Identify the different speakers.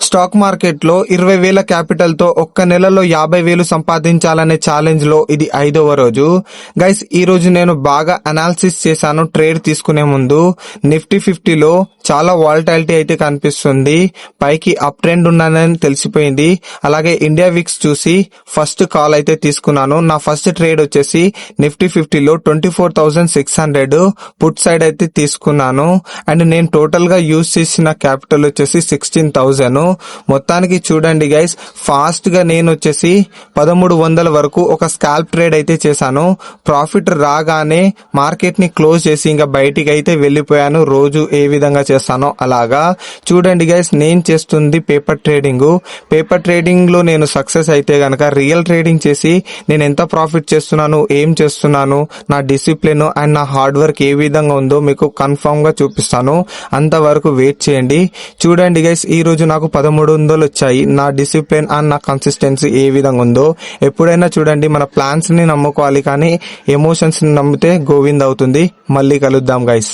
Speaker 1: Stock market లో 20,000 capital తో ఒక్క నెలలో 50,000 సంపాదించాలనే ఛాలెంజ్ లో ఇది 5వ రోజు. గైస్, ఈ రోజు నేను బాగా అనాలిసిస్ చేశాను. ట్రేడ్ తీసుకునే ముందు నిఫ్టీ 50లో చాలా వాలటాలిటీ అయితే కనిపిస్తుంది. పైకి అప్ ట్రెండ్ ఉన్నదని తెలిసిపోయింది. అలాగే ఇండియా విక్స్ చూసి ఫస్ట్ కాల్ అయితే తీసుకున్నాను. నా ఫస్ట్ ట్రేడ్ వచ్చేసి నిఫ్టీ 50లో 24,600 పుట్ సైడ్ అయితే తీసుకున్నాను. అండ్ నేను టోటల్ గా యూజ్ చేసిన క్యాపిటల్ వచ్చేసి 16,000. మొత్తానికి చూడండి గైస్, ఫాస్ట్ గా నేను వచ్చేసి 1,300 వరకు ఒక స్కాల్ప్ ట్రేడ్ అయితే చేశాను. ప్రాఫిట్ రాగానే మార్కెట్ ని క్లోజ్ చేసి ఇంకా బయటికి అయితే వెళ్ళిపోయాను. రోజు ఏ విధంగా చేస్తానో అలాగా. చూడండి గైస్, నేను చేస్తుంది పేపర్ ట్రేడింగ్. పేపర్ ట్రేడింగ్ లో నేను సక్సెస్ అయితే గనక రియల్ ట్రేడింగ్ చేసి నేను ఎంత ప్రాఫిట్ చేస్తున్నాను, ఏం చేస్తున్నాను, నా డిసిప్లిన్ అండ్ నా హార్డ్ వర్క్ ఏ విధంగా ఉందో మీకు కన్ఫర్మ్ గా చూపిస్తాను. అంతవరకు వెయిట్ చేయండి. చూడండి గైస్, ఈ రోజు నాకు 1,300 వచ్చాయి. నా డిసిప్లిన్ అండ్ నా కన్సిస్టెన్సీ ఏ విధంగా ఉందో. ఎప్పుడైనా చూడండి, మన ప్లాన్స్ ని నమ్ముకోవాలి, కానీ ఎమోషన్స్ ని నమ్మితే గోవింద్ అవుతుంది. మళ్ళీ కలుద్దాం గైస్.